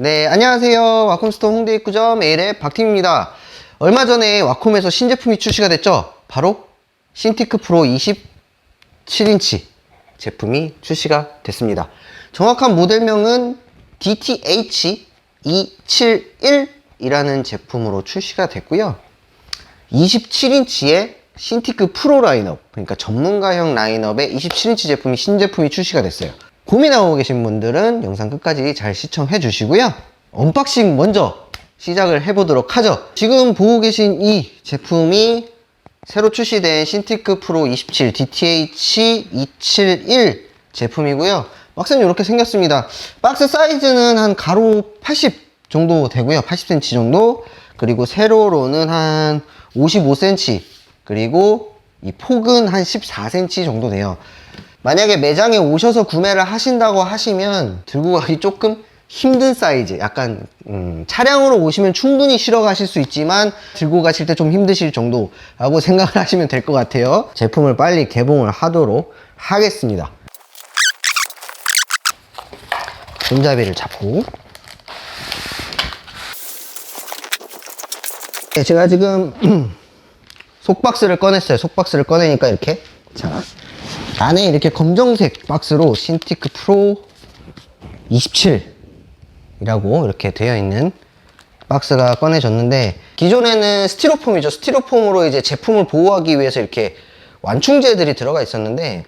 네, 안녕하세요. 와콤스토어 홍대 입구점 A랩 박팀입니다. 얼마 전에 와콤에서 신제품이 출시가 됐죠? 바로 신티크 프로 27인치 제품이 출시가 됐습니다. 정확한 모델명은 DTH271이라는 제품으로 출시가 됐고요. 27인치의 신티크 프로 라인업, 그러니까 전문가형 라인업의 27인치 신제품이 출시가 됐어요. 고민하고 계신 분들은 영상 끝까지 잘 시청해 주시고요. 언박싱 먼저 시작을 해보도록 하죠. 지금 보고 계신 이 제품이 새로 출시된 신티크 프로 27 DTH271 제품이고요. 박스는 이렇게 생겼습니다. 박스 사이즈는 한 가로 80 정도 되고요. 80cm 정도. 그리고 세로로는 한 55cm. 그리고 이 폭은 한 14cm 정도 돼요. 만약에 매장에 오셔서 구매를 하신다고 하시면 들고 가기 조금 힘든 사이즈, 약간 차량으로 오시면 충분히 실어 가실 수 있지만 들고 가실 때 좀 힘드실 정도라고 생각을 하시면 될 것 같아요. 제품을 빨리 개봉을 하도록 하겠습니다. 손잡이를 잡고, 네, 제가 지금 속박스를 꺼냈어요. 속박스를 꺼내니까 이렇게, 자, 안에 이렇게 검정색 박스로 신티크 프로 27이라고 이렇게 되어 있는 박스가 꺼내졌는데, 기존에는 스티로폼이죠. 스티로폼으로 이제 제품을 보호하기 위해서 이렇게 완충제들이 들어가 있었는데,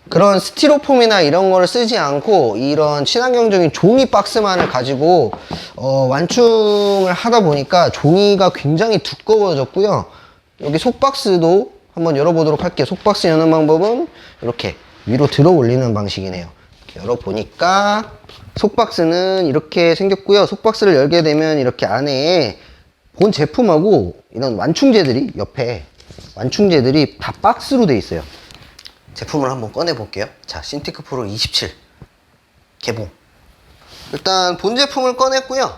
그런 스티로폼이나 이런 거를 쓰지 않고 이런 친환경적인 종이 박스만을 가지고 완충을 하다 보니까 종이가 굉장히 두꺼워졌고요. 여기 속박스도 한번 열어보도록 할게요. 속박스 여는 방법은 이렇게 위로 들어 올리는 방식이네요. 이렇게 열어보니까 속박스는 이렇게 생겼고요. 속박스를 열게 되면 이렇게 안에 본 제품하고 이런 완충제들이, 옆에 완충제들이 다 박스로 돼 있어요. 제품을 한번 꺼내 볼게요. 자, 신티크 프로 27 개봉. 일단 본 제품을 꺼냈고요.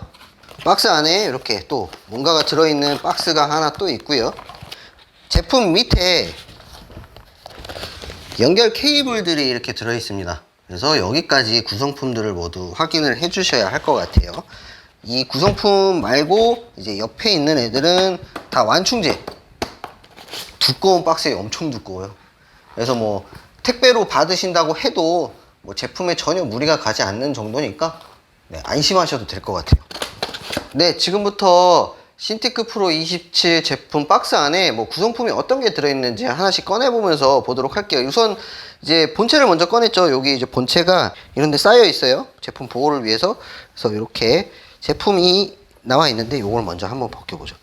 박스 안에 이렇게 또 뭔가가 들어있는 박스가 하나 또 있고요. 제품 밑에 연결 케이블들이 이렇게 들어있습니다. 그래서 여기까지 구성품들을 모두 확인을 해 주셔야 할 것 같아요. 이 구성품 말고 이제 옆에 있는 애들은 다 완충제. 두꺼운 박스에 엄청 두꺼워요. 그래서 뭐 택배로 받으신다고 해도 뭐 제품에 전혀 무리가 가지 않는 정도니까, 네, 안심하셔도 될 것 같아요. 네, 지금부터 신티크 프로 27 제품 박스 안에 뭐 구성품이 어떤 게 들어있는지 하나씩 꺼내보면서 보도록 할게요. 우선 이제 본체를 먼저 꺼냈죠. 여기 이제 본체가 이런 데 쌓여 있어요. 제품 보호를 위해서. 그래서 이렇게 제품이 나와 있는데 이걸 먼저 한번 벗겨보죠.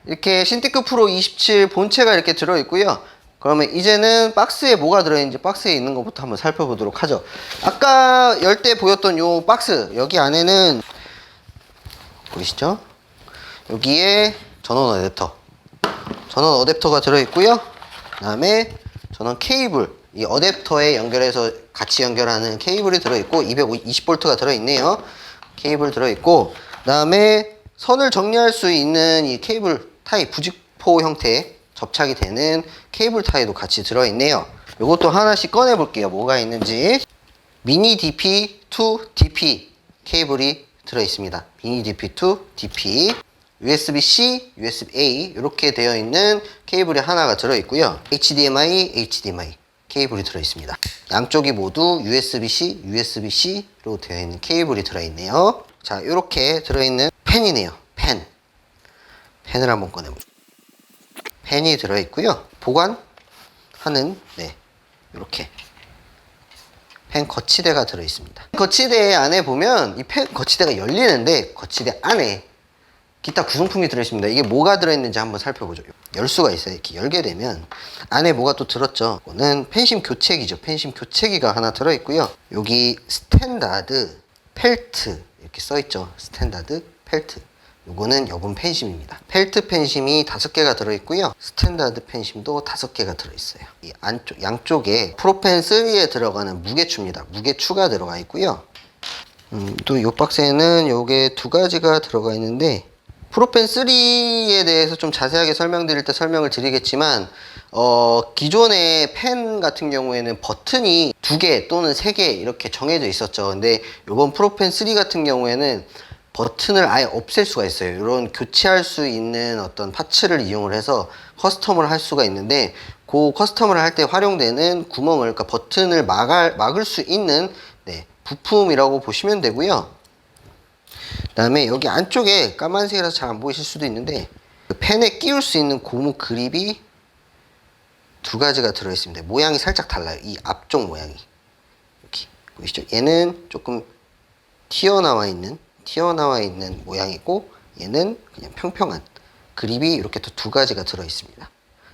이렇게 신티크 프로 27 본체가 이렇게 들어있고요. 그러면 이제는 박스에 뭐가 들어있는지 박스에 있는 것부터 한번 살펴보도록 하죠. 아까 열 때 보였던 요 박스, 여기 안에는 보이시죠? 여기에 전원 어댑터가 들어있고요. 그 다음에 전원 케이블, 이 어댑터에 연결해서 같이 연결하는 케이블이 들어있고, 220V가 들어있네요. 케이블 들어있고, 그 다음에 선을 정리할 수 있는 이 케이블 타입, 부직포 형태 접착이 되는 케이블 타입도 같이 들어있네요. 이것도 하나씩 꺼내 볼게요. 뭐가 있는지. 미니 DP to DP 케이블이 들어있습니다. 미니 DP to DP, USB-C, USB-A 이렇게 되어 있는 케이블이 하나가 들어있고요. HDMI 케이블이 들어있습니다. 양쪽이 모두 USB-C, USB-C로 되어 있는 케이블이 들어있네요. 자, 이렇게 들어있는 펜이네요. 펜을 한번 꺼내보죠. 펜이 들어있고요. 보관하는, 네, 이렇게 펜 거치대가 들어있습니다. 거치대 안에 보면 이 펜 거치대가 열리는데, 거치대 안에 기타 구성품이 들어있습니다. 이게 뭐가 들어있는지 한번 살펴보죠. 열 수가 있어요. 이렇게 열게 되면 안에 뭐가 또 들었죠. 이거는 펜심 교체기죠. 펜심 교체기가 하나 들어있고요. 여기 스탠다드 펠트 이렇게 써있죠. 스탠다드 펠트. 요거는 여분 펜심입니다. 펠트 펜심이 5개가 들어있고요. 스탠다드 펜심도 5개가 들어있어요. 이 양쪽에 프로펜 3에 들어가는 무게추입니다. 무게추가 들어가 있고요. 또 이 박스에는 요게 2가지가 들어가 있는데, 프로펜 3에 대해서 좀 자세하게 설명드릴 때 설명을 드리겠지만, 기존의 펜 같은 경우에는 버튼이 2개 또는 3개 이렇게 정해져 있었죠. 근데 이번 프로펜 3 같은 경우에는 버튼을 아예 없앨 수가 있어요. 이런 교체할 수 있는 어떤 파츠를 이용을 해서 커스텀을 할 수가 있는데, 그 커스텀을 할 때 활용되는 구멍을, 그러니까 버튼을 막을 수 있는 네, 부품이라고 보시면 되고요. 그 다음에 여기 안쪽에 까만색이라서 잘 안 보이실 수도 있는데, 그 펜에 끼울 수 있는 고무 그립이 두 가지가 들어있습니다. 모양이 살짝 달라요. 이 앞쪽 모양이. 이렇게 보이시죠? 얘는 조금 튀어나와 있는 모양이고, 얘는 그냥 평평한 그립이 이렇게 또 두 가지가 들어있습니다.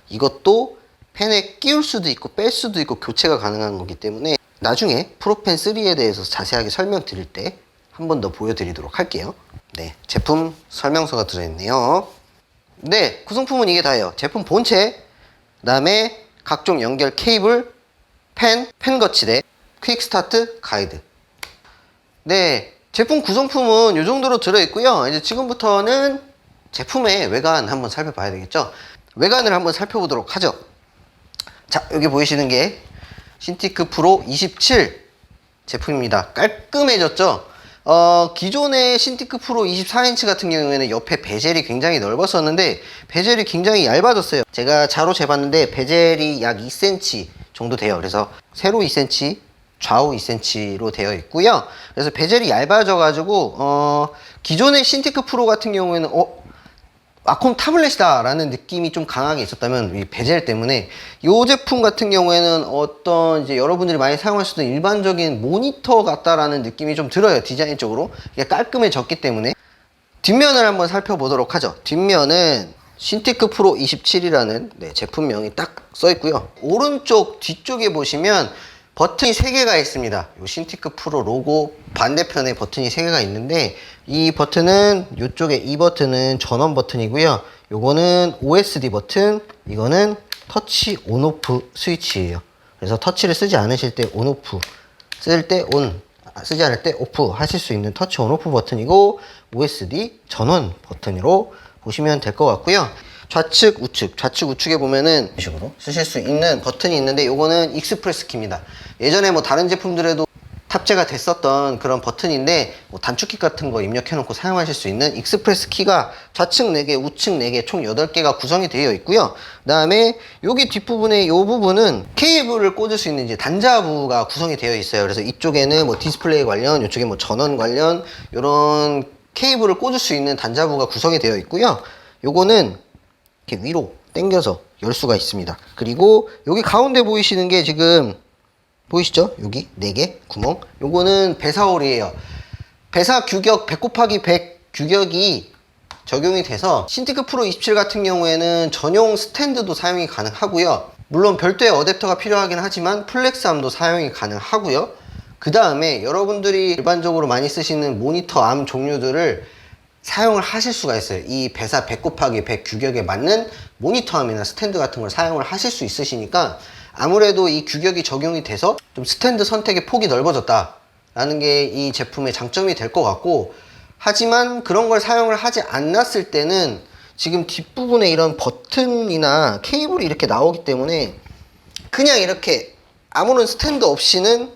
이것도 펜에 끼울 수도 있고 뺄 수도 있고 교체가 가능한 거기 때문에 나중에 프로펜 3에 대해서 자세하게 설명드릴 때 한 번 더 보여드리도록 할게요. 네, 제품 설명서가 들어있네요. 네, 구성품은 이게 다예요. 제품 본체, 그 다음에 각종 연결 케이블, 펜 거치대, 퀵 스타트 가이드. 네, 제품 구성품은 이 정도로 들어있고요. 이제 지금부터는 제품의 외관 한번 살펴봐야 되겠죠. 외관을 한번 살펴보도록 하죠. 자, 여기 보이시는 게 신티크 프로 27 제품입니다. 깔끔해졌죠. 기존의 신티크 프로 24인치 같은 경우에는 옆에 베젤이 굉장히 넓었었는데 베젤이 굉장히 얇아졌어요. 제가 자로 재봤는데 베젤이 약 2cm 정도 돼요. 그래서 세로 2cm, 좌우 2cm로 되어 있고요. 그래서 베젤이 얇아져 가지고 기존의 신티크 프로 같은 경우에는 와콤 타블렛이다 라는 느낌이 좀 강하게 있었다면, 이 베젤 때문에 이 제품 같은 경우에는 어떤 이제 여러분들이 많이 사용할 수 있는 일반적인 모니터 같다라는 느낌이 좀 들어요. 디자인적으로 이게 깔끔해졌기 때문에. 뒷면을 한번 살펴보도록 하죠. 뒷면은 신티크 프로 27이라는 네, 제품명이 딱 써 있고요. 오른쪽 뒤쪽에 보시면 버튼이 3개가 있습니다. 이 신티크 프로 로고 반대편에 버튼이 3개가 있는데, 이 버튼은 이쪽에 이 버튼은 전원 버튼이고요. 요거는 OSD 버튼, 이거는 터치 온오프 스위치예요. 그래서 터치를 쓰지 않으실 때 온오프, 쓸 때 온, 쓰지 않을 때 오프 하실 수 있는 터치 온오프 버튼이고, OSD 전원 버튼으로 보시면 될 것 같고요. 좌측 우측에 보면은 이런 식으로 쓰실 수 있는 버튼이 있는데, 요거는 익스프레스 키입니다. 예전에 뭐 다른 제품들에도 탑재가 됐었던 그런 버튼인데, 뭐 단축키 같은 거 입력해 놓고 사용하실 수 있는 익스프레스 키가 좌측 4개, 우측 4개, 총 8개가 구성이 되어 있고요. 그 다음에 여기 뒷부분에 이 부분은 케이블을 꽂을 수 있는 이제 단자부가 구성이 되어 있어요. 그래서 이쪽에는 뭐 디스플레이 관련, 이쪽에 뭐 전원 관련, 이런 케이블을 꽂을 수 있는 단자부가 구성이 되어 있고요. 요거는 이렇게 위로 당겨서 열 수가 있습니다. 그리고 여기 가운데 보이시는 게 지금 보이시죠? 여기 4개 구멍. 요거는 배사홀이에요. 배사 규격 100 곱하기 100 규격이 적용이 돼서 신티크 프로 27 같은 경우에는 전용 스탠드도 사용이 가능하고요. 물론 별도의 어댑터가 필요하긴 하지만 플렉스암도 사용이 가능하고요. 그 다음에 여러분들이 일반적으로 많이 쓰시는 모니터 암 종류들을 사용을 하실 수가 있어요. 이 배사 100 곱하기 100 규격에 맞는 모니터암이나 스탠드 같은 걸 사용을 하실 수 있으시니까, 아무래도 이 규격이 적용이 돼서 좀 스탠드 선택의 폭이 넓어졌다 라는 게 이 제품의 장점이 될 것 같고, 하지만 그런 걸 사용을 하지 않았을 때는 지금 뒷부분에 이런 버튼이나 케이블이 이렇게 나오기 때문에 그냥 이렇게 아무런 스탠드 없이는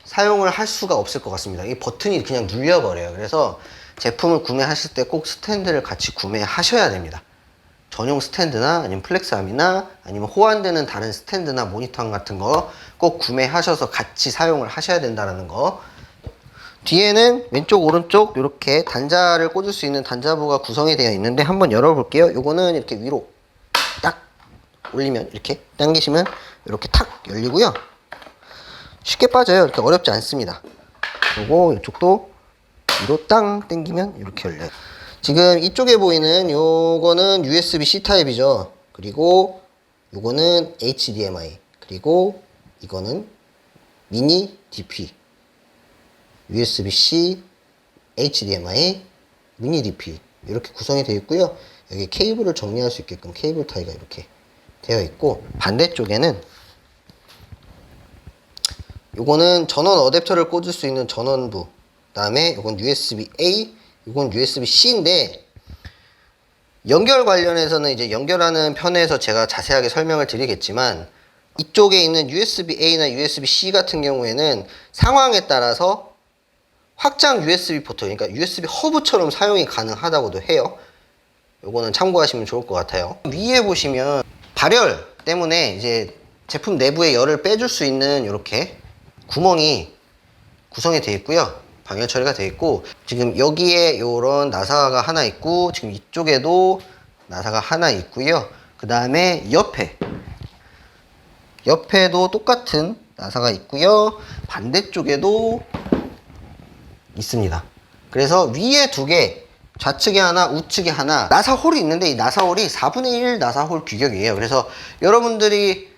사용을 할 수가 없을 것 같습니다. 이 버튼이 그냥 눌려버려요. 그래서 제품을 구매하실 때 꼭 스탠드를 같이 구매하셔야 됩니다. 전용 스탠드나 아니면 플렉스암이나 아니면 호환되는 다른 스탠드나 모니터 같은 거 꼭 구매하셔서 같이 사용을 하셔야 된다는 거. 뒤에는 왼쪽 오른쪽 이렇게 단자를 꽂을 수 있는 단자부가 구성이 되어 있는데, 한번 열어볼게요. 요거는 이렇게 위로 딱 올리면, 이렇게 당기시면 이렇게 탁 열리고요. 쉽게 빠져요. 이렇게 어렵지 않습니다. 그리고 이쪽도 위로 땅 당기면 이렇게 열려요. 지금 이쪽에 보이는 요거는 USB-C 타입이죠. 그리고 요거는 HDMI, 그리고 이거는 미니 DP, USB-C, HDMI, 미니 DP 이렇게 구성이 되어 있고요. 여기 케이블을 정리할 수 있게끔 케이블 타이가 이렇게 되어 있고, 반대쪽에는 요거는 전원 어댑터를 꽂을 수 있는 전원부, 그 다음에 요건 USB-A, 이건 USB-C인데, 연결 관련해서는 이제 연결하는 편에서 제가 자세하게 설명을 드리겠지만, 이쪽에 있는 USB-A나 USB-C 같은 경우에는 상황에 따라서 확장 USB 포트, 그러니까 USB 허브처럼 사용이 가능하다고도 해요. 요거는 참고하시면 좋을 것 같아요. 위에 보시면 발열 때문에 이제 제품 내부의 열을 빼줄 수 있는 이렇게 구멍이 구성이 되어 있고요. 방열 처리가 되어 있고, 지금 여기에 요런 나사가 하나 있고, 지금 이쪽에도 나사가 하나 있고요. 그 다음에 옆에도 똑같은 나사가 있고요. 반대쪽에도 있습니다. 그래서 위에 두 개, 좌측에 하나, 우측에 하나, 나사홀이 있는데 이 나사홀이 4분의 1 나사홀 규격이에요. 그래서 여러분들이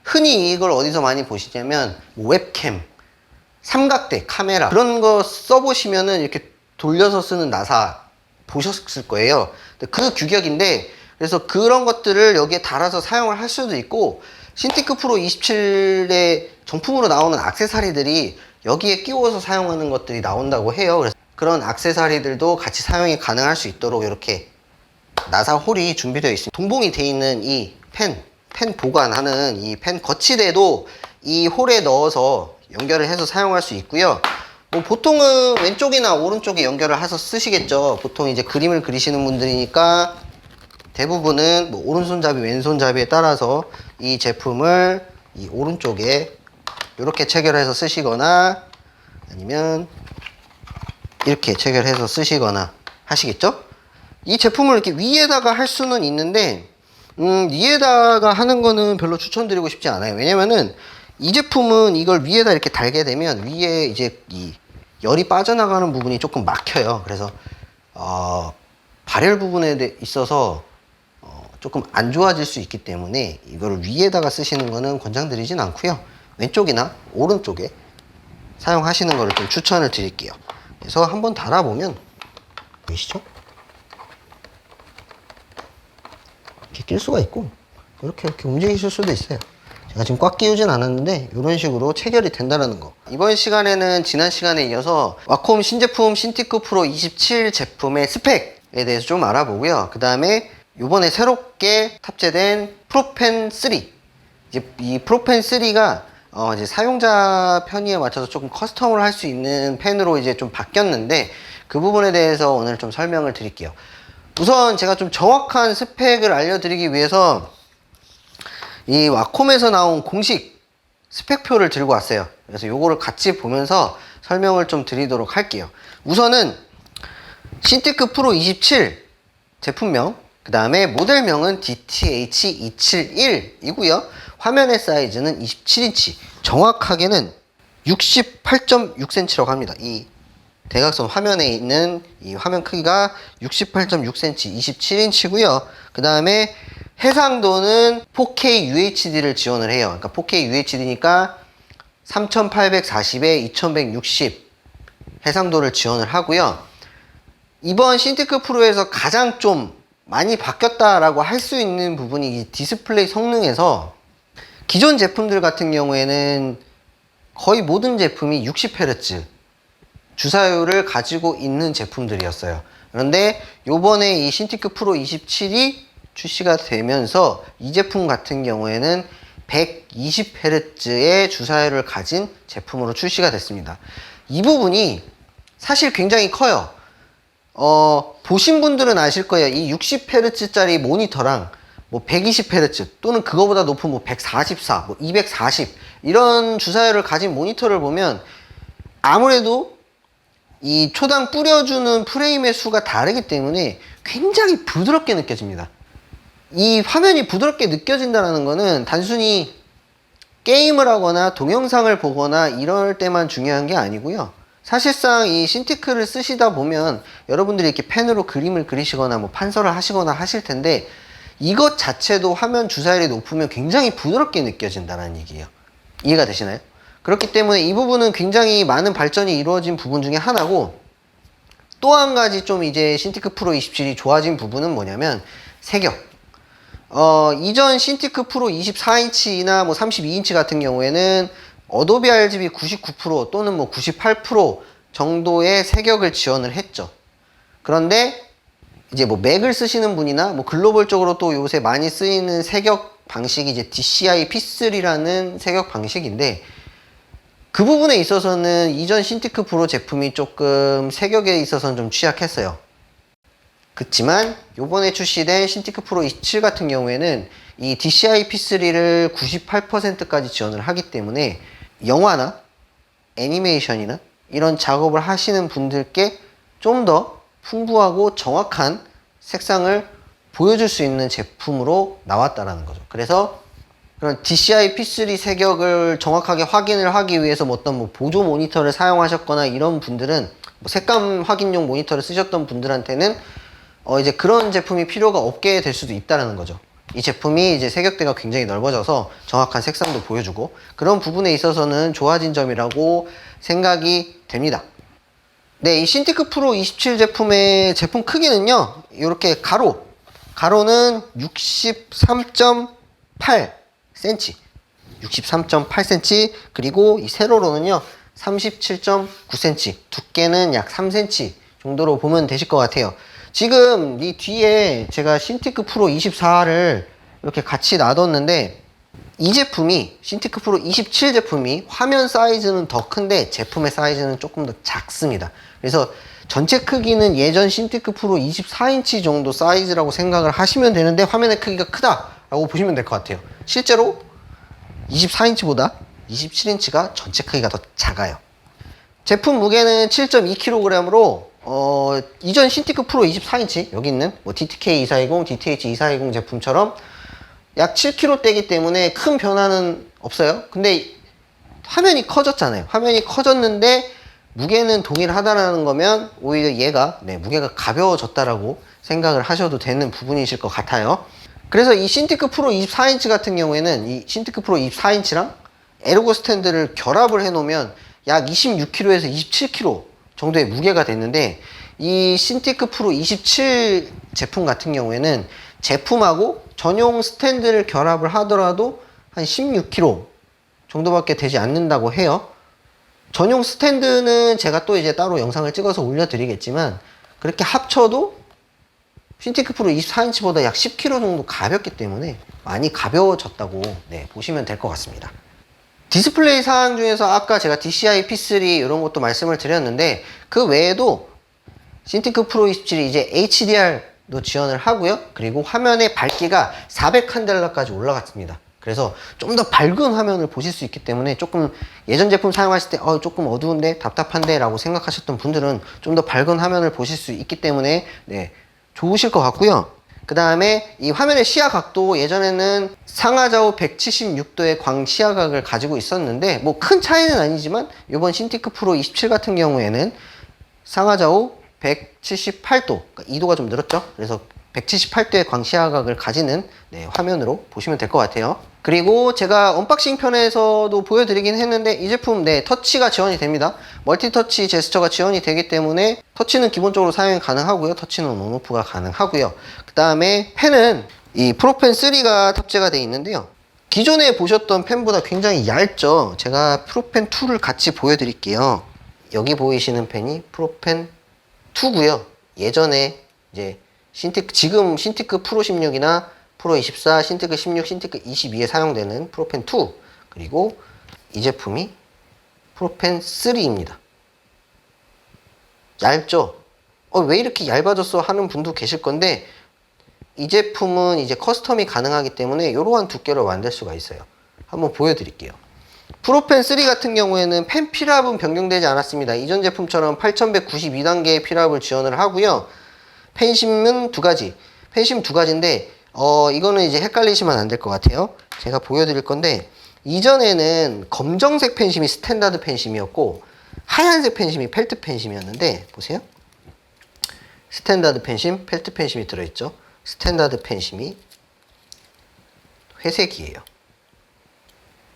흔히 이걸 어디서 많이 보시냐면 웹캠, 삼각대, 카메라 그런 거 써보시면은 이렇게 돌려서 쓰는 나사 보셨을 거예요. 그 규격인데, 그래서 그런 것들을 여기에 달아서 사용을 할 수도 있고, 신티크 프로 27의 정품으로 나오는 액세서리들이 여기에 끼워서 사용하는 것들이 나온다고 해요. 그래서 그런 액세서리들도 같이 사용이 가능할 수 있도록 이렇게 나사 홀이 준비되어 있습니다. 동봉이 되어 있는 이 펜 보관하는 이 펜 거치대도 이 홀에 넣어서 연결을 해서 사용할 수 있고요. 뭐 보통은 왼쪽이나 오른쪽에 연결을 해서 쓰시겠죠. 보통 이제 그림을 그리시는 분들이니까 대부분은 뭐 오른손잡이, 왼손잡이에 따라서 이 제품을 이 오른쪽에 이렇게 체결해서 쓰시거나 아니면 이렇게 체결해서 쓰시거나 하시겠죠? 이 제품을 이렇게 위에다가 할 수는 있는데, 위에다가 하는 거는 별로 추천드리고 싶지 않아요. 왜냐면은 이 제품은 이걸 위에다 이렇게 달게 되면 위에 이제 이 열이 빠져나가는 부분이 조금 막혀요. 그래서 발열 부분에 있어서 조금 안 좋아질 수 있기 때문에 이거를 위에다가 쓰시는 거는 권장드리진 않고요. 왼쪽이나 오른쪽에 사용하시는 거를 좀 추천을 드릴게요. 그래서 한번 달아보면 보이시죠? 이렇게 낄 수가 있고 이렇게 움직이실 수도 있어요. 제가 지금 꽉 끼우진 않았는데 이런 식으로 체결이 된다는 거. 이번 시간에는 지난 시간에 이어서 와콤 신제품 신티크 프로 27 제품의 스펙에 대해서 좀 알아보고요. 그 다음에 요번에 새롭게 탑재된 프로펜 3, 이제 이 프로펜 3가 이제 사용자 편의에 맞춰서 조금 커스텀을 할 수 있는 펜으로 이제 좀 바뀌었는데, 그 부분에 대해서 오늘 좀 설명을 드릴게요. 우선 제가 좀 정확한 스펙을 알려드리기 위해서 이 와콤에서 나온 공식 스펙표를 들고 왔어요. 그래서 요거를 같이 보면서 설명을 좀 드리도록 할게요. 우선은 신티크 프로 27 제품명, 그 다음에 모델명은 DTH271이고요. 화면의 사이즈는 27인치, 정확하게는 68.6cm라고 합니다. 이 대각선 화면에 있는 이 화면 크기가 68.6cm, 27인치고요. 그 다음에 해상도는 4K UHD를 지원을 해요. 그러니까 4K UHD니까 3840에 2160 해상도를 지원을 하고요. 이번 신티크 프로에서 가장 좀 많이 바뀌었다라고 할 수 있는 부분이 이 디스플레이 성능에서, 기존 제품들 같은 경우에는 거의 모든 제품이 60Hz 주사율을 가지고 있는 제품들이었어요. 그런데 요번에 이 신티크 프로 27이 출시가 되면서 이 제품 같은 경우에는 120Hz의 주사율을 가진 제품으로 출시가 됐습니다. 이 부분이 사실 굉장히 커요. 보신 분들은 아실 거예요. 이 60Hz짜리 모니터랑 뭐 120Hz 또는 그거보다 높은 뭐 144, 뭐 240 이런 주사율을 가진 모니터를 보면 아무래도 이 초당 뿌려주는 프레임의 수가 다르기 때문에 굉장히 부드럽게 느껴집니다. 이 화면이 부드럽게 느껴진다는 거는 단순히 게임을 하거나 동영상을 보거나 이럴 때만 중요한 게 아니고요. 사실상 이 신티크를 쓰시다 보면 여러분들이 이렇게 펜으로 그림을 그리시거나 뭐 판서를 하시거나 하실 텐데, 이것 자체도 화면 주사율이 높으면 굉장히 부드럽게 느껴진다는 얘기예요. 이해가 되시나요? 그렇기 때문에 이 부분은 굉장히 많은 발전이 이루어진 부분 중에 하나고, 또 한 가지 좀 이제 신티크 프로 27이 좋아진 부분은 뭐냐면 색역. 이전 신티크 프로 24인치나 뭐 32인치 같은 경우에는 어도비 RGB 99% 또는 뭐 98% 정도의 색역을 지원을 했죠. 그런데 이제 뭐 맥을 쓰시는 분이나 뭐 글로벌적으로 또 요새 많이 쓰이는 색역 방식이 이제 DCI P3라는 색역 방식인데, 그 부분에 있어서는 이전 신티크 프로 제품이 조금 세격에 있어서는 좀 취약했어요. 그렇지만 요번에 출시된 신티크 프로 27 같은 경우에는 이 DCI P3를 98%까지 지원을 하기 때문에 영화나 애니메이션이나 이런 작업을 하시는 분들께 좀 더 풍부하고 정확한 색상을 보여줄 수 있는 제품으로 나왔다라는 거죠. 그래서 그런 DCI P3 색역을 정확하게 확인을 하기 위해서 어떤 보조 모니터를 사용하셨거나 이런 분들은 색감 확인용 모니터를 쓰셨던 분들한테는 이제 그런 제품이 필요가 없게 될 수도 있다는 거죠. 이 제품이 이제 색역대가 굉장히 넓어져서 정확한 색상도 보여주고 그런 부분에 있어서는 좋아진 점이라고 생각이 됩니다. 네, 이 신티크 프로 27 제품의 제품 크기는요, 이렇게 가로는 63.8cm, 63.8cm, 그리고 이 세로로는요, 37.9cm, 두께는 약 3cm 정도로 보면 되실 것 같아요. 지금 이 뒤에 제가 신티크 프로 24를 이렇게 같이 놔뒀는데, 이 제품이 신티크 프로 27 제품이 화면 사이즈는 더 큰데 제품의 사이즈는 조금 더 작습니다. 그래서 전체 크기는 예전 신티크 프로 24인치 정도 사이즈라고 생각을 하시면 되는데 화면의 크기가 크다라고 보시면 될 것 같아요. 실제로 24인치보다 27인치가 전체 크기가 더 작아요. 제품 무게는 7.2kg으로 이전 신티크 프로 24인치 여기 있는 DTK 2420, DTH 2420 제품처럼 약 7kg대이기 때문에 큰 변화는 없어요. 근데 화면이 커졌잖아요. 화면이 커졌는데 무게는 동일하다라는 거면 오히려 얘가 무게가 가벼워졌다라고 생각을 하셔도 되는 부분이실 것 같아요. 그래서 이 신티크 프로 24인치 같은 경우에는 이 신티크 프로 24인치랑 에르고 스탠드를 결합을 해 놓으면 약 26kg에서 27kg 정도의 무게가 됐는데 이 신티크 프로 27 제품 같은 경우에는 제품하고 전용 스탠드를 결합을 하더라도 한 16kg 정도밖에 되지 않는다고 해요. 전용 스탠드는 제가 또 이제 따로 영상을 찍어서 올려드리겠지만 그렇게 합쳐도 신티크 프로 24인치보다 약 10kg 정도 가볍기 때문에 많이 가벼워졌다고 보시면 될 것 같습니다. 디스플레이 사항 중에서 아까 제가 DCI P3 이런 것도 말씀을 드렸는데 그 외에도 신티크 프로 27이 이제 HDR도 지원을 하고요. 그리고 화면의 밝기가 400칸델라까지 올라갔습니다. 그래서 좀 더 밝은 화면을 보실 수 있기 때문에 조금 예전 제품 사용하실 때 조금 어두운데 답답한데 라고 생각하셨던 분들은 좀 더 밝은 화면을 보실 수 있기 때문에 좋으실 것 같고요. 그 다음에 이 화면의 시야 각도 예전에는 상하좌우 176도의 광 시야각을 가지고 있었는데 뭐 큰 차이는 아니지만 이번 신티크 프로 27 같은 경우에는 상하좌우 178도, 그러니까 2도가 좀 늘었죠. 그래서 178도의 광 시야각을 가지는 화면으로 보시면 될 것 같아요. 그리고 제가 언박싱 편에서도 보여드리긴 했는데 이 제품 터치가 지원이 됩니다. 멀티터치 제스처가 지원이 되기 때문에 터치는 기본적으로 사용이 가능하고요. 터치는 온오프가 가능하고요. 그 다음에 펜은 이 프로펜 3가 탑재가 되어 있는데요. 기존에 보셨던 펜보다 굉장히 얇죠. 제가 프로펜 2를 같이 보여드릴게요. 여기 보이시는 펜이 프로펜 2고요. 예전에 이제 지금 신티크 프로 16이나 프로 24, 신티크 16, 신티크 22에 사용되는 프로펜 2 그리고 이 제품이 프로펜 3입니다. 얇죠? 왜 이렇게 얇아졌어 하는 분도 계실 건데 이 제품은 이제 커스텀이 가능하기 때문에 이러한 두께로 만들 수가 있어요. 한번 보여드릴게요. 프로펜 3 같은 경우에는 펜 필압은 변경되지 않았습니다. 이전 제품처럼 8192단계의 필압을 지원을 하고요. 펜심은 두 가지. 펜심 두 가지인데 이거는 이제 헷갈리시면 안 될 것 같아요. 제가 보여드릴 건데 이전에는 검정색 펜심이 스탠다드 펜심이었고 하얀색 펜심이 펠트 펜심이었는데 보세요. 스탠다드 펜심, 펠트 펜심이 들어있죠. 스탠다드 펜심이 회색이에요.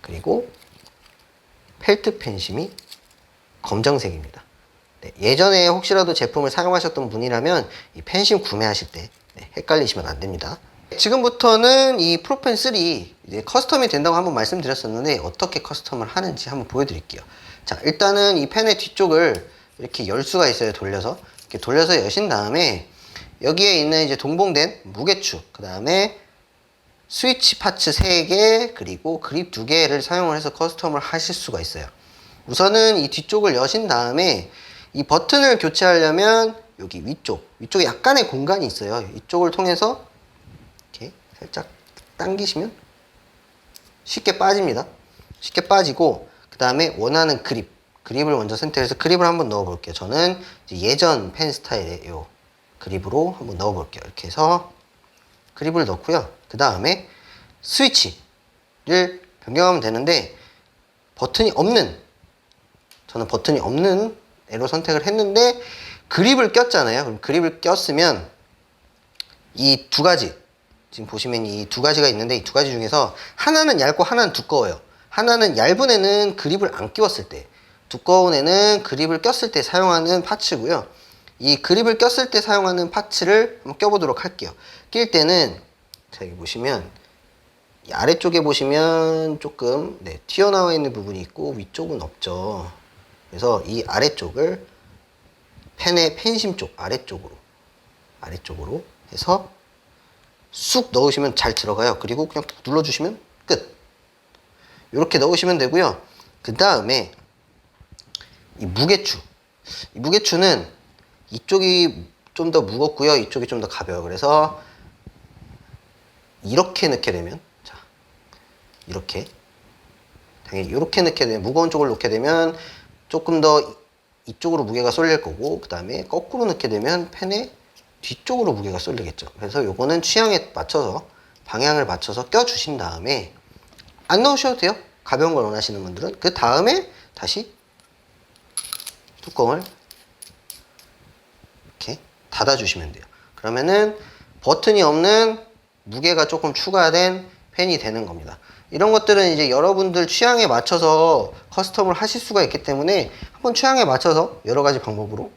그리고 펠트 펜심이 검정색입니다. 예전에 혹시라도 제품을 사용하셨던 분이라면 이 펜심 구매하실 때 헷갈리시면 안 됩니다. 지금부터는 이 프로펜 3 이제 커스텀이 된다고 한번 말씀드렸었는데 어떻게 커스텀을 하는지 한번 보여드릴게요. 자, 일단은 이 펜의 뒤쪽을 이렇게 열 수가 있어요. 돌려서 이렇게 돌려서 여신 다음에 여기에 있는 이제 동봉된 무게축, 그 다음에 스위치 파츠 3개 그리고 그립 2개를 사용을 해서 커스텀을 하실 수가 있어요. 우선은 이 뒤쪽을 여신 다음에 이 버튼을 교체하려면 여기 위쪽에 약간의 공간이 있어요. 이쪽을 통해서 이렇게 살짝 당기시면 쉽게 빠집니다. 쉽게 빠지고, 그 다음에 원하는 그립을 먼저 선택해서 그립을 한번 넣어 볼게요. 저는 이제 예전 펜 스타일의 요 그립으로 한번 넣어 볼게요. 이렇게 해서 그립을 넣고요. 그 다음에 스위치를 변경하면 되는데, 저는 버튼이 없는 애로 선택을 했는데 그립을 꼈잖아요. 그럼 그립을 꼈으면 이 두 가지, 지금 보시면 이 두 가지가 있는데, 이 두 가지 중에서 하나는 얇고 하나는 두꺼워요. 하나는 얇은 애는 그립을 안 끼웠을 때, 두꺼운 애는 그립을 꼈을 때 사용하는 파츠고요. 이 그립을 꼈을 때 사용하는 파츠를 한번 껴보도록 할게요. 낄 때는 자, 여기 보시면 이 아래쪽에 보시면 조금 튀어나와 있는 부분이 있고 위쪽은 없죠. 그래서 이 아래쪽을 펜의 펜심 쪽 아래쪽으로 해서 쑥 넣으시면 잘 들어가요. 그리고 그냥 툭 눌러주시면 끝. 이렇게 넣으시면 되고요. 그 다음에 이 무게추는 이쪽이 좀 더 무겁고요. 이쪽이 좀 더 가벼워요. 그래서 이렇게 넣게 되면, 자, 이렇게 당연히 이렇게 넣게 되면, 무거운 쪽을 놓게 되면 조금 더 이쪽으로 무게가 쏠릴 거고, 그 다음에 거꾸로 넣게 되면 펜의 뒤쪽으로 무게가 쏠리겠죠. 그래서 요거는 취향에 맞춰서 방향을 맞춰서 껴주신 다음에 안 넣으셔도 돼요. 가벼운 걸 원하시는 분들은. 그 다음에 다시 뚜껑을 이렇게 닫아주시면 돼요. 그러면은 버튼이 없는 무게가 조금 추가된 펜이 되는 겁니다. 이런 것들은 이제 여러분들 취향에 맞춰서 커스텀을 하실 수가 있기 때문에 한번 취향에 맞춰서 여러 가지 방법으로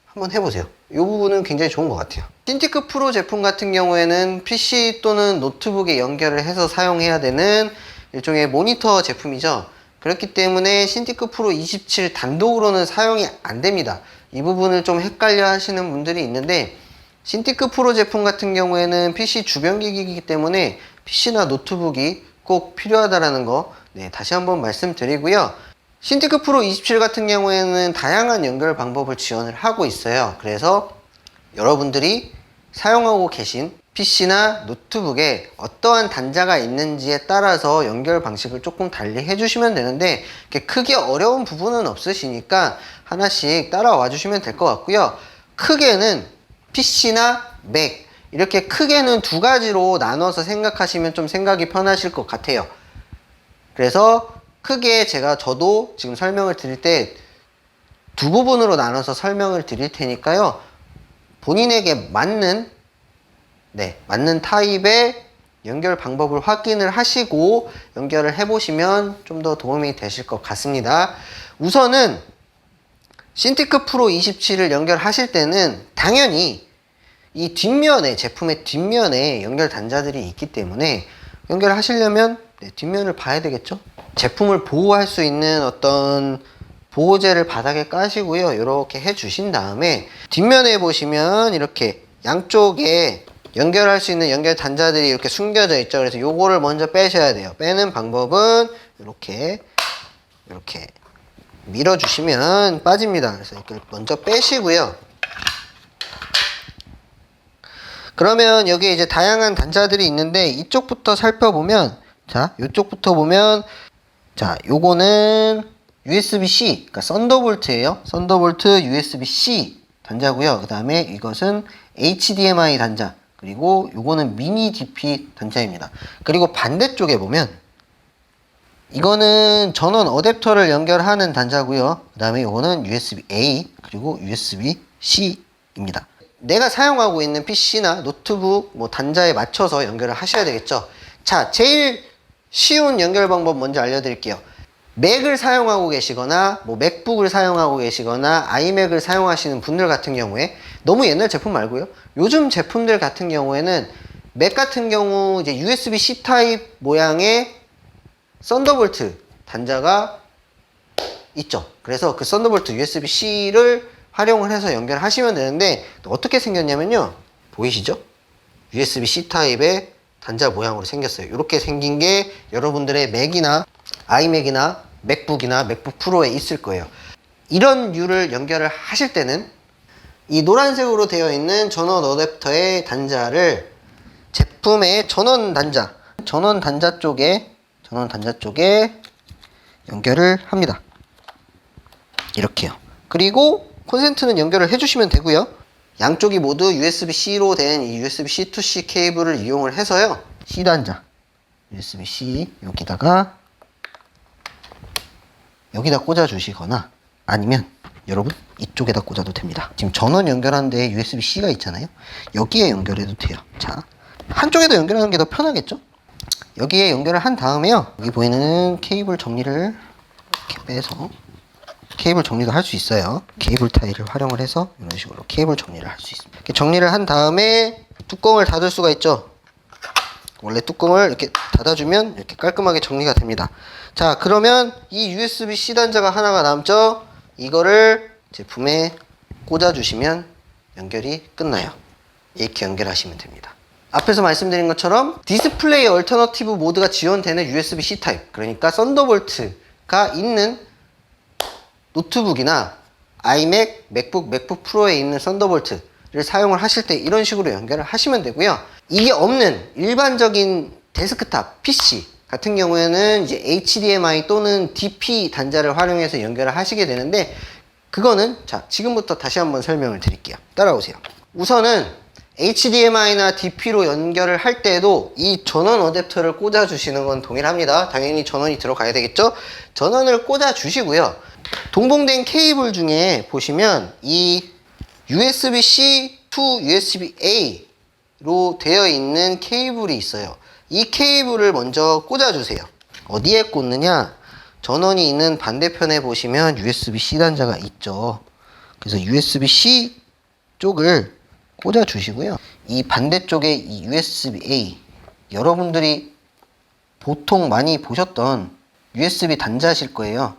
한번 해보세요. 이 부분은 굉장히 좋은 것 같아요. 신티크 프로 제품 같은 경우에는 PC 또는 노트북에 연결을 해서 사용해야 되는 일종의 모니터 제품이죠. 그렇기 때문에 신티크 프로 27 단독으로는 사용이 안 됩니다. 이 부분을 좀 헷갈려 하시는 분들이 있는데, 신티크 프로 제품 같은 경우에는 PC 주변 기기이기 때문에 PC나 노트북이 꼭 필요하다라는 거 다시 한번 말씀드리고요. 신티크 프로 27 같은 경우에는 다양한 연결 방법을 지원을 하고 있어요. 그래서 여러분들이 사용하고 계신 PC나 노트북에 어떠한 단자가 있는지에 따라서 연결 방식을 조금 달리 해주시면 되는데, 크게 어려운 부분은 없으시니까 하나씩 따라와 주시면 될 것 같고요. 크게는 PC나 맥, 이렇게 크게는 두 가지로 나눠서 생각하시면 좀 생각이 편하실 것 같아요. 그래서 크게 저도 지금 설명을 드릴 때 두 부분으로 나눠서 설명을 드릴 테니까요. 본인에게 맞는 타입의 연결 방법을 확인을 하시고 연결을 해보시면 좀 더 도움이 되실 것 같습니다. 우선은 신티크 프로 27을 연결하실 때는 당연히 이 제품의 뒷면에 연결 단자들이 있기 때문에 연결을 하시려면 뒷면을 봐야 되겠죠. 제품을 보호할 수 있는 어떤 보호제를 바닥에 까시고요. 이렇게 해주신 다음에 뒷면에 보시면 이렇게 양쪽에 연결할 수 있는 연결 단자들이 이렇게 숨겨져 있죠. 그래서 요거를 먼저 빼셔야 돼요. 빼는 방법은 이렇게 밀어주시면 빠집니다. 그래서 이렇게 먼저 빼시고요. 그러면 여기에 이제 다양한 단자들이 있는데, 이쪽부터 살펴보면, 자, 이쪽부터 보면, 자, 요거는 USB-C, 그러니까 썬더볼트예요. 썬더볼트 USB-C 단자고요. 그 다음에 이것은 HDMI 단자, 그리고 요거는 미니 DP 단자입니다. 그리고 반대쪽에 보면 이거는 전원 어댑터를 연결하는 단자고요. 그 다음에 요거는 USB-A, 그리고 USB-C입니다. 내가 사용하고 있는 PC나 노트북 단자에 맞춰서 연결을 하셔야 되겠죠. 자, 제일 쉬운 연결 방법 먼저 알려드릴게요. 맥을 사용하고 계시거나 맥북을 사용하고 계시거나 아이맥을 사용하시는 분들 같은 경우에, 너무 옛날 제품 말고요, 요즘 제품들 같은 경우에는 맥 같은 경우 이제 USB-C 타입 모양의 썬더볼트 단자가 있죠. 그래서 그 썬더볼트 USB-C를 활용을 해서 연결하시면 되는데, 어떻게 생겼냐면요, 보이시죠? USB-C 타입의 단자 모양으로 생겼어요. 이렇게 생긴 게 여러분들의 맥이나 아이맥이나 맥북이나 맥북 프로에 있을 거예요. 이런 류를 연결을 하실 때는 이 노란색으로 되어 있는 전원 어댑터의 단자를 제품의 전원 단자 쪽에 연결을 합니다. 이렇게요. 그리고 콘센트는 연결을 해주시면 되고요. 양쪽이 모두 USB-C로 된 이 USB-C to C 케이블을 이용을 해서요. C단자 USB-C 여기다 꽂아 주시거나 아니면 여러분 이쪽에다 꽂아도 됩니다. 지금 전원 연결하는 데 USB-C가 있잖아요. 여기에 연결해도 돼요. 자, 한쪽에도 연결하는 게 더 편하겠죠? 여기에 연결을 한 다음에요. 여기 보이는 케이블 정리를 이렇게 빼서 케이블 정리도 할 수 있어요. 케이블 타일을 활용을 해서 이런 식으로 케이블 정리를 할 수 있습니다. 이렇게 정리를 한 다음에 뚜껑을 닫을 수가 있죠. 원래 뚜껑을 이렇게 닫아주면 이렇게 깔끔하게 정리가 됩니다. 자, 그러면 이 USB-C 단자가 하나가 남죠. 이거를 제품에 꽂아주시면 연결이 끝나요. 이렇게 연결하시면 됩니다. 앞에서 말씀드린 것처럼 디스플레이 얼터너티브 모드가 지원되는 USB-C 타입, 그러니까 썬더볼트가 있는 노트북이나 아이맥, 맥북 프로에 있는 썬더볼트를 사용을 하실 때 이런 식으로 연결을 하시면 되고요. 이게 없는 일반적인 데스크탑 PC 같은 경우에는 이제 HDMI 또는 DP 단자를 활용해서 연결을 하시게 되는데, 그거는 자, 지금부터 다시 한번 설명을 드릴게요. 따라오세요. 우선은 HDMI나 DP로 연결을 할 때도 이 전원 어댑터를 꽂아 주시는 건 동일합니다. 당연히 전원이 들어가야 되겠죠? 전원을 꽂아 주시고요. 동봉된 케이블 중에 보시면 이 USB-C to USB-A로 되어 있는 케이블이 있어요. 이 케이블을 먼저 꽂아 주세요. 어디에 꽂느냐? 전원이 있는 반대편에 보시면 USB-C 단자가 있죠. 그래서 USB-C 쪽을 꽂아 주시고요. 이 반대쪽에 이 USB-A, 여러분들이 보통 많이 보셨던 USB 단자실 거예요.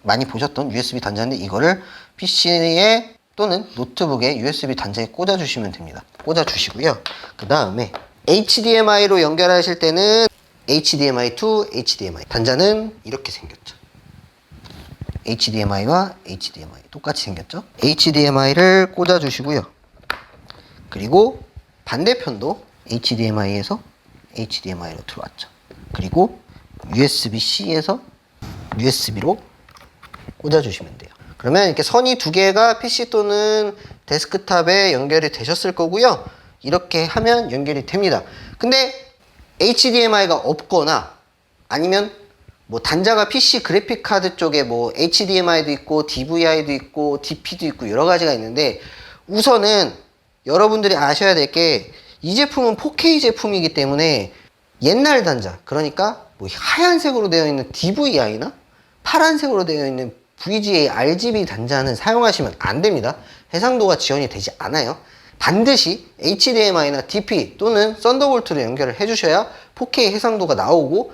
많이 보셨던 USB 단자인데 이거를 PC에 또는 노트북에 USB 단자에 꽂아 주시면 됩니다. 꽂아 주시고요. 그 다음에 HDMI로 연결하실 때는 HDMI to HDMI 단자는 이렇게 생겼죠. HDMI와 HDMI 똑같이 생겼죠. HDMI를 꽂아 주시고요. 그리고 반대편도 HDMI에서 HDMI로 들어왔죠. 그리고 USB-C에서 USB로 꽂아주시면 돼요. 그러면 이렇게 선이 두 개가 PC 또는 데스크탑에 연결이 되셨을 거고요. 이렇게 하면 연결이 됩니다. 근데 HDMI가 없거나 아니면 뭐 단자가 PC 그래픽 카드 쪽에 뭐 HDMI도 있고 DVI도 있고 DP도 있고 여러 가지가 있는데, 우선은 여러분들이 아셔야 될 게 이 제품은 4K 제품이기 때문에 옛날 단자, 그러니까 뭐 하얀색으로 되어 있는 DVI나 파란색으로 되어 있는 VGA, RGB 단자는 사용하시면 안 됩니다. 해상도가 지원이 되지 않아요. 반드시 HDMI나 DP 또는 썬더볼트로 연결을 해주셔야 4K 해상도가 나오고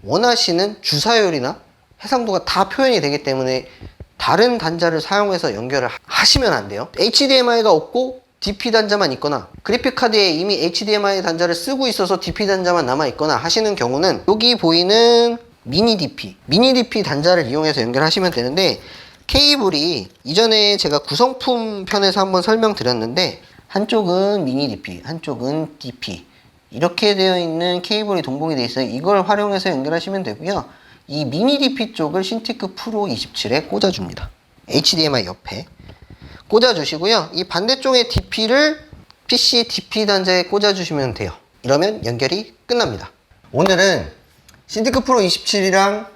원하시는 주사율이나 해상도가 다 표현이 되기 때문에 다른 단자를 사용해서 연결을 하시면 안 돼요. HDMI가 없고 DP 단자만 있거나 그래픽카드에 이미 HDMI 단자를 쓰고 있어서 DP 단자만 남아 있거나 하시는 경우는 여기 보이는 미니 DP 단자를 이용해서 연결하시면 되는데, 케이블이 이전에 제가 구성품 편에서 한번 설명드렸는데 한쪽은 미니 DP, 한쪽은 DP 이렇게 되어 있는 케이블이 동봉이 되어 있어요. 이걸 활용해서 연결하시면 되고요. 이 미니 DP 쪽을 신티크 프로 27에 꽂아줍니다. HDMI 옆에 꽂아주시고요. 이 반대쪽의 DP를 PC DP 단자에 꽂아주시면 돼요. 이러면 연결이 끝납니다. 오늘은 신티크 프로 27이랑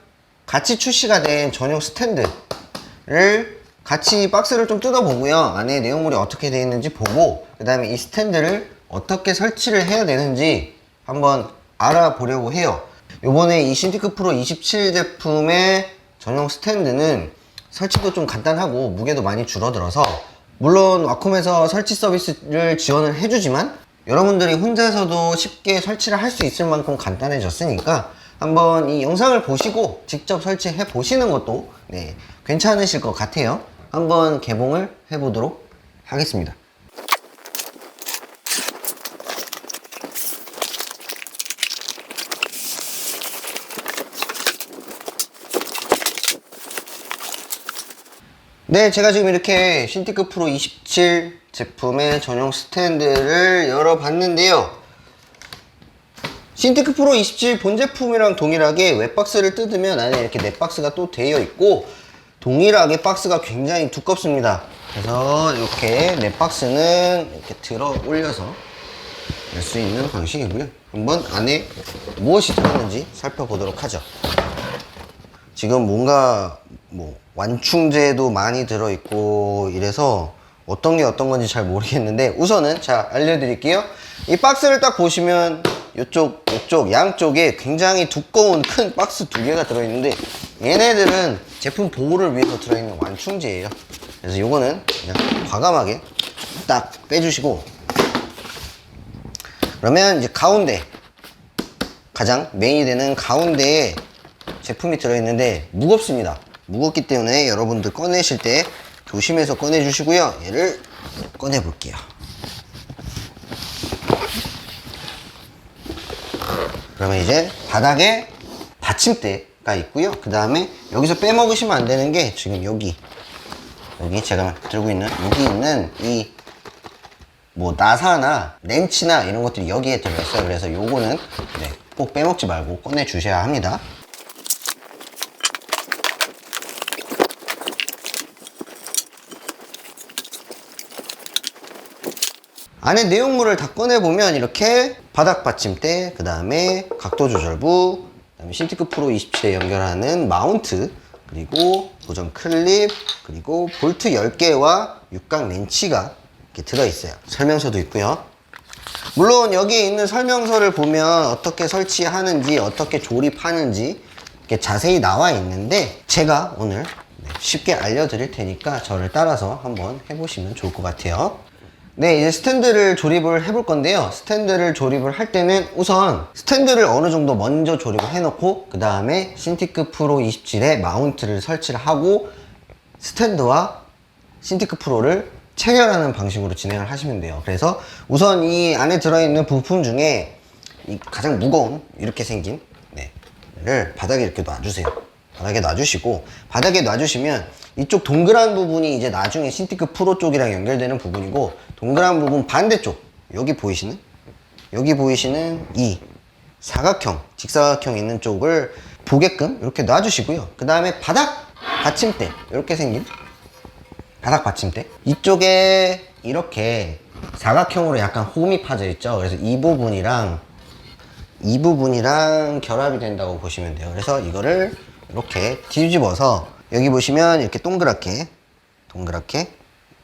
같이 출시가 된 전용 스탠드를 같이 박스를 좀 뜯어보고요. 안에 내용물이 어떻게 되어 있는지 보고, 그 다음에 이 스탠드를 어떻게 설치를 해야 되는지 한번 알아보려고 해요. 요번에 이 신티크 프로 27 제품의 전용 스탠드는 설치도 좀 간단하고 무게도 많이 줄어들어서, 물론 와콤에서 설치 서비스를 지원을 해주지만 여러분들이 혼자서도 쉽게 설치를 할 수 있을 만큼 간단해졌으니까 한번 이 영상을 보시고 직접 설치해 보시는 것도 괜찮으실 것 같아요. 한번 개봉을 해보도록 하겠습니다. 네, 제가 지금 이렇게 신티크 프로 27 제품의 전용 스탠드를 열어봤는데요. 신티크 프로 27 본 제품이랑 동일하게 웹박스를 뜯으면 안에 이렇게 넷박스가 또 되어 있고 동일하게 박스가 굉장히 두껍습니다. 그래서 이렇게 넷박스는 이렇게 들어 올려서 열 수 있는 방식이고요. 한번 안에 무엇이 들어있는지 살펴보도록 하죠. 지금 뭔가 뭐 완충제도 많이 들어있고 이래서 어떤 게 어떤 건지 잘 모르겠는데 우선은 자 알려드릴게요. 이 박스를 딱 보시면 이쪽 양쪽에 굉장히 두꺼운 큰 박스 두 개가 들어있는데 얘네들은 제품 보호를 위해서 들어있는 완충제예요. 그래서 요거는 그냥 과감하게 딱 빼주시고, 그러면 이제 가운데 가장 메인이 되는 가운데에 제품이 들어있는데 무겁습니다. 무겁기 때문에 여러분들 꺼내실 때 조심해서 꺼내 주시고요. 얘를 꺼내 볼게요. 그러면 이제 바닥에 받침대가 있고요. 그 다음에 여기서 빼먹으시면 안 되는 게 지금 여기 제가 들고 있는 여기 있는 이 뭐 나사나 렌치나 이런 것들이 여기에 들어있어요. 그래서 요거는 꼭 빼먹지 말고 꺼내 주셔야 합니다. 안에 내용물을 다 꺼내보면 이렇게 바닥 받침대, 그 다음에 각도 조절부, 그 다음에 신티크 프로 27에 연결하는 마운트, 그리고 고정 클립, 그리고 볼트 10개와 육각 렌치가 이렇게 들어있어요. 설명서도 있고요. 물론 여기에 있는 설명서를 보면 어떻게 설치하는지, 어떻게 조립하는지 이렇게 자세히 나와 있는데 제가 오늘 쉽게 알려드릴 테니까 저를 따라서 한번 해보시면 좋을 것 같아요. 네, 이제 스탠드를 조립을 해볼 건데요. 스탠드를 조립을 할 때는 우선 스탠드를 어느 정도 먼저 조립을 해놓고 그 다음에 신티크 프로 27에 마운트를 설치를 하고 스탠드와 신티크 프로를 체결하는 방식으로 진행을 하시면 돼요. 그래서 우선 이 안에 들어있는 부품 중에 이 가장 무거운 이렇게 생긴 를 바닥에 이렇게 놔주세요. 바닥에 놔주시고, 바닥에 놔주시면 이쪽 동그란 부분이 이제 나중에 신티크 프로 쪽이랑 연결되는 부분이고, 동그란 부분 반대쪽 여기 보이시는 이 사각형, 직사각형 있는 쪽을 보게끔 이렇게 놔주시고요. 그 다음에 바닥 받침대, 이렇게 생긴 바닥 받침대 이쪽에 이렇게 사각형으로 약간 홈이 파져 있죠. 그래서 이 부분이랑 결합이 된다고 보시면 돼요. 그래서 이거를 이렇게 뒤집어서 여기 보시면 이렇게 동그랗게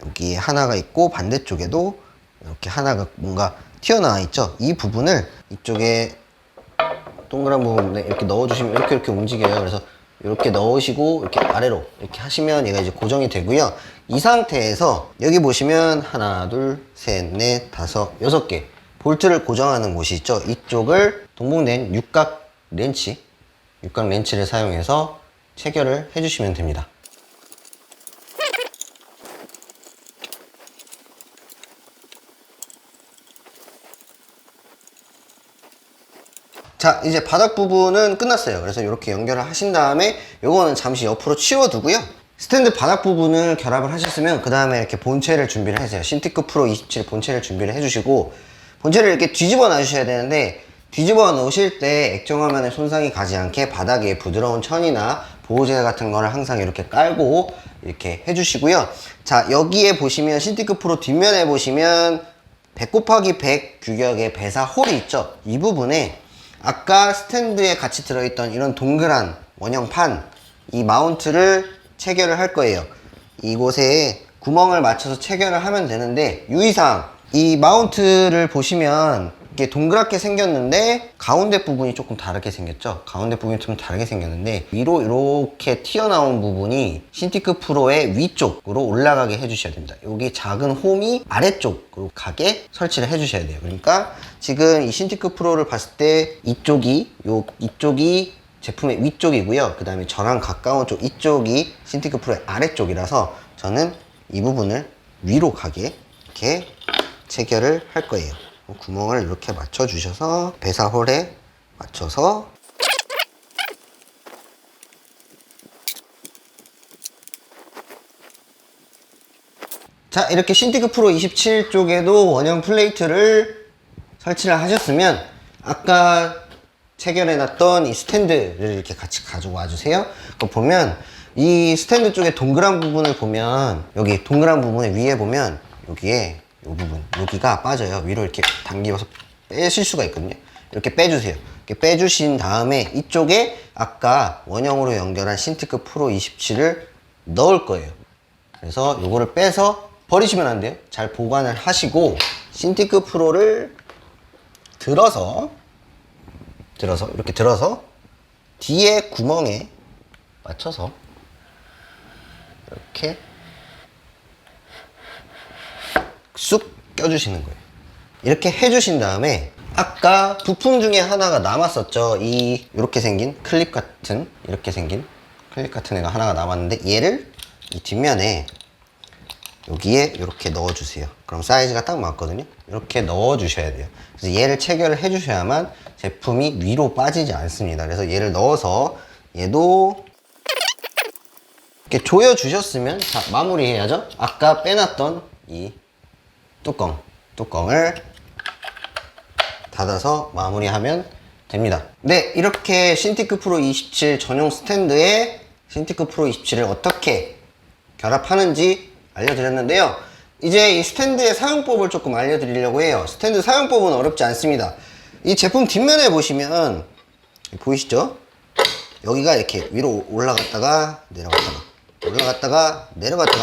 여기 하나가 있고 반대쪽에도 이렇게 하나가 뭔가 튀어나와 있죠. 이 부분을 이쪽에 동그란 부분에 이렇게 넣어주시면 이렇게 움직여요. 그래서 이렇게 넣으시고 이렇게 아래로 이렇게 하시면 얘가 이제 고정이 되고요. 이 상태에서 여기 보시면 하나, 둘, 셋, 넷, 다섯, 6개 볼트를 고정하는 곳이 있죠. 이쪽을 동봉된 육각 렌치를 사용해서 체결을 해주시면 됩니다. 자, 이제 바닥 부분은 끝났어요. 그래서 이렇게 연결을 하신 다음에 요거는 잠시 옆으로 치워두고요. 스탠드 바닥 부분을 결합을 하셨으면 그 다음에 이렇게 본체를 준비를 해주세요. 신티크 프로 27 본체를 준비를 해주시고, 본체를 이렇게 뒤집어 놔주셔야 되는데, 뒤집어 놓으실 때 액정화면에 손상이 가지 않게 바닥에 부드러운 천이나 보호제 같은 거를 항상 이렇게 깔고 이렇게 해주시고요. 자, 여기에 보시면 신티크 프로 뒷면에 보시면 100 곱하기 100 규격의 배사 홀이 있죠. 이 부분에 아까 스탠드에 같이 들어있던 이런 동그란 원형판, 이 마운트를 체결을 할 거예요. 이곳에 구멍을 맞춰서 체결을 하면 되는데, 유의사항, 이 마운트를 보시면 이게 동그랗게 생겼는데 가운데 부분이 조금 다르게 생겼죠. 가운데 부분이 좀 다르게 생겼는데 위로 이렇게 튀어나온 부분이 신티크 프로의 위쪽으로 올라가게 해주셔야 됩니다. 여기 작은 홈이 아래쪽으로 가게 설치를 해주셔야 돼요. 그러니까 지금 이 신티크 프로를 봤을 때 이쪽이 제품의 위쪽이고요. 그 다음에 저랑 가까운 쪽 이쪽이 신티크 프로의 아래쪽이라서 저는 이 부분을 위로 가게 이렇게 체결을 할 거예요. 구멍을 이렇게 맞춰 주셔서 배사홀에 맞춰서 자, 이렇게 신티크 프로 27 쪽에도 원형 플레이트를 설치를 하셨으면 아까 체결해놨던 이 스탠드를 이렇게 같이 가지고 와주세요. 그거 보면 이 스탠드 쪽에 동그란 부분을 보면 여기 동그란 부분에 위에 보면 여기에 이 부분 여기가 빠져요. 위로 이렇게 당기면서 빼실 수가 있거든요. 이렇게 빼주세요. 이렇게 빼주신 다음에 이쪽에 아까 원형으로 연결한 신티크 프로 27을 넣을 거예요. 그래서 요거를 빼서 버리시면 안 돼요. 잘 보관을 하시고 신티크 프로를 들어서 이렇게 들어서 뒤에 구멍에 맞춰서 이렇게 쑥 껴주시는 거예요. 이렇게 해주신 다음에 아까 부품 중에 하나가 남았었죠. 이렇게 생긴 클립 같은 애가 하나가 남았는데 얘를 이 뒷면에 여기에 이렇게 넣어주세요. 그럼 사이즈가 딱 맞거든요. 이렇게 넣어주셔야 돼요. 그래서 얘를 체결을 해주셔야만 제품이 위로 빠지지 않습니다. 그래서 얘를 넣어서 얘도 이렇게 조여주셨으면 자, 마무리해야죠. 아까 빼놨던 이 뚜껑을 닫아서 마무리하면 됩니다. 네, 이렇게 신티크 프로 27 전용 스탠드에 신티크 프로 27을 어떻게 결합하는지 알려드렸는데요. 이제 이 스탠드의 사용법을 조금 알려드리려고 해요. 스탠드 사용법은 어렵지 않습니다. 이 제품 뒷면에 보시면 보이시죠? 여기가 이렇게 위로 올라갔다가 내려갔다가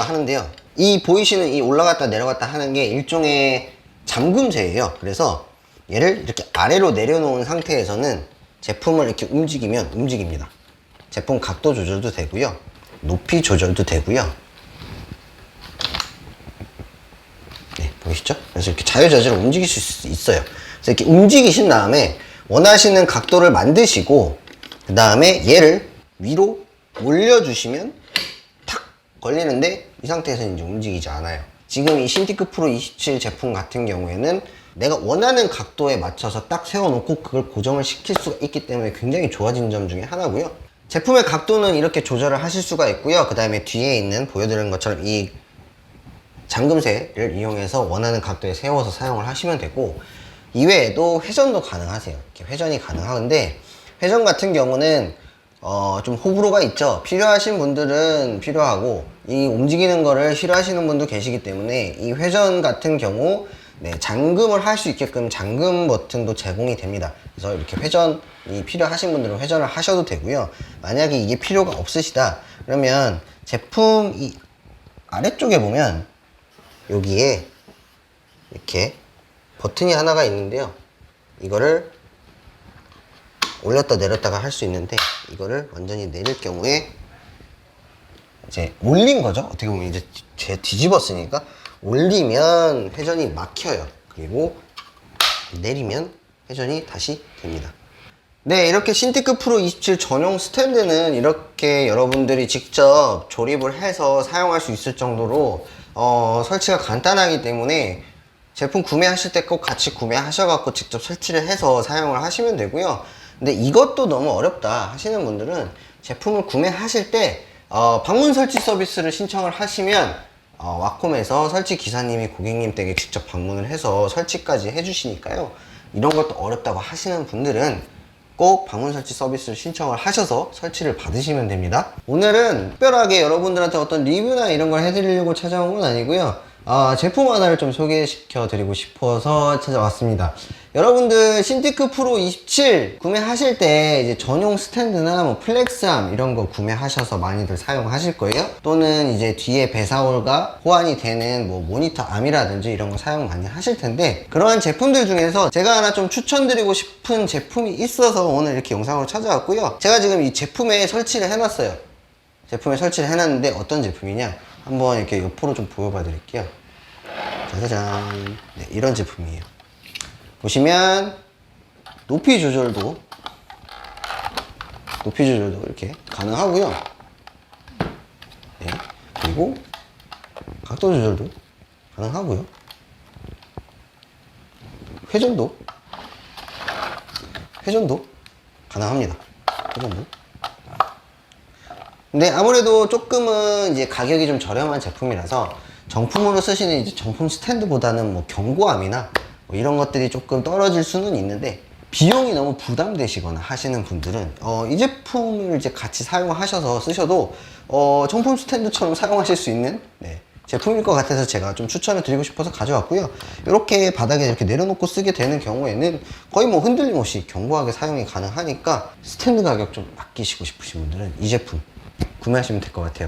하는데요. 이 보이시는 이 올라갔다 내려갔다 하는 게 일종의 잠금쇠예요. 그래서 얘를 이렇게 아래로 내려놓은 상태에서는 제품을 이렇게 움직이면 움직입니다. 제품 각도 조절도 되고요. 높이 조절도 되고요. 네, 보이시죠? 그래서 이렇게 자유자재로 움직이실 수 있어요. 그래서 이렇게 움직이신 다음에 원하시는 각도를 만드시고 그 다음에 얘를 위로 올려주시면 탁 걸리는데 이 상태에서 이제 움직이지 않아요. 지금 이 신티크 프로 27 제품 같은 경우에는 내가 원하는 각도에 맞춰서 딱 세워놓고 그걸 고정을 시킬 수가 있기 때문에 굉장히 좋아진 점 중에 하나고요. 제품의 각도는 이렇게 조절을 하실 수가 있고요. 그 다음에 뒤에 있는 보여드리는 것처럼 이 잠금쇠를 이용해서 원하는 각도에 세워서 사용을 하시면 되고 이외에도 회전도 가능하세요. 이렇게 회전이 가능한데 회전 같은 경우는 좀 호불호가 있죠. 필요하신 분들은 필요하고 이 움직이는 거를 싫어하시는 분도 계시기 때문에 이 회전 같은 경우 네, 잠금을 할 수 있게끔 잠금 버튼도 제공이 됩니다. 그래서 이렇게 회전이 필요하신 분들은 회전을 하셔도 되고요. 만약에 이게 필요가 없으시다 그러면 제품 이 아래쪽에 보면 여기에 이렇게 버튼이 하나가 있는데요. 이거를 올렸다 내렸다가 할 수 있는데 이거를 완전히 내릴 경우에 이제 올린 거죠. 어떻게 보면 이제 뒤집었으니까 올리면 회전이 막혀요. 그리고 내리면 회전이 다시 됩니다. 네, 이렇게 신티크 프로 27 전용 스탠드는 이렇게 여러분들이 직접 조립을 해서 사용할 수 있을 정도로 설치가 간단하기 때문에 제품 구매하실 때 꼭 같이 구매하셔갖고 직접 설치를 해서 사용을 하시면 되고요. 근데 이것도 너무 어렵다 하시는 분들은 제품을 구매하실 때 방문 설치 서비스를 신청을 하시면 와콤에서 설치 기사님이 고객님 댁에 직접 방문을 해서 설치까지 해주시니까요. 이런 것도 어렵다고 하시는 분들은 꼭 방문 설치 서비스를 신청을 하셔서 설치를 받으시면 됩니다. 오늘은 특별하게 여러분들한테 어떤 리뷰나 이런 걸 해드리려고 찾아온 건 아니고요. 제품 하나를 좀 소개시켜 드리고 싶어서 찾아왔습니다. 여러분들 신티크 프로 27 구매하실 때 이제 전용 스탠드나 뭐 플렉스암 이런 거 구매하셔서 많이들 사용하실 거예요. 또는 이제 뒤에 배사홀과 호환이 되는 뭐 모니터 암이라든지 이런 거 사용 많이 하실 텐데 그러한 제품들 중에서 제가 하나 좀 추천드리고 싶은 제품이 있어서 오늘 이렇게 영상으로 찾아왔고요. 제가 지금 이 제품에 설치를 해놨어요. 제품에 설치를 해놨는데 어떤 제품이냐 한번 이렇게 옆으로 좀 보여봐 드릴게요. 짜자잔. 네, 이런 제품이에요. 보시면 높이 조절도 이렇게 가능하고요. 네, 그리고 각도 조절도 가능하고요. 회전도 가능합니다. 회전도. 근데 아무래도 조금은 이제 가격이 좀 저렴한 제품이라서 정품으로 쓰시는 이제 정품 스탠드보다는 뭐 견고함이나 뭐 이런 것들이 조금 떨어질 수는 있는데, 비용이 너무 부담되시거나 하시는 분들은 이 제품을 이제 같이 사용하셔서 쓰셔도 정품 스탠드처럼 사용하실 수 있는 제품일 것 같아서 제가 좀 추천을 드리고 싶어서 가져왔고요. 이렇게 바닥에 이렇게 내려놓고 쓰게 되는 경우에는 거의 뭐 흔들림 없이 견고하게 사용이 가능하니까 스탠드 가격 좀 아끼시고 싶으신 분들은 이 제품 구매하시면 될 것 같아요.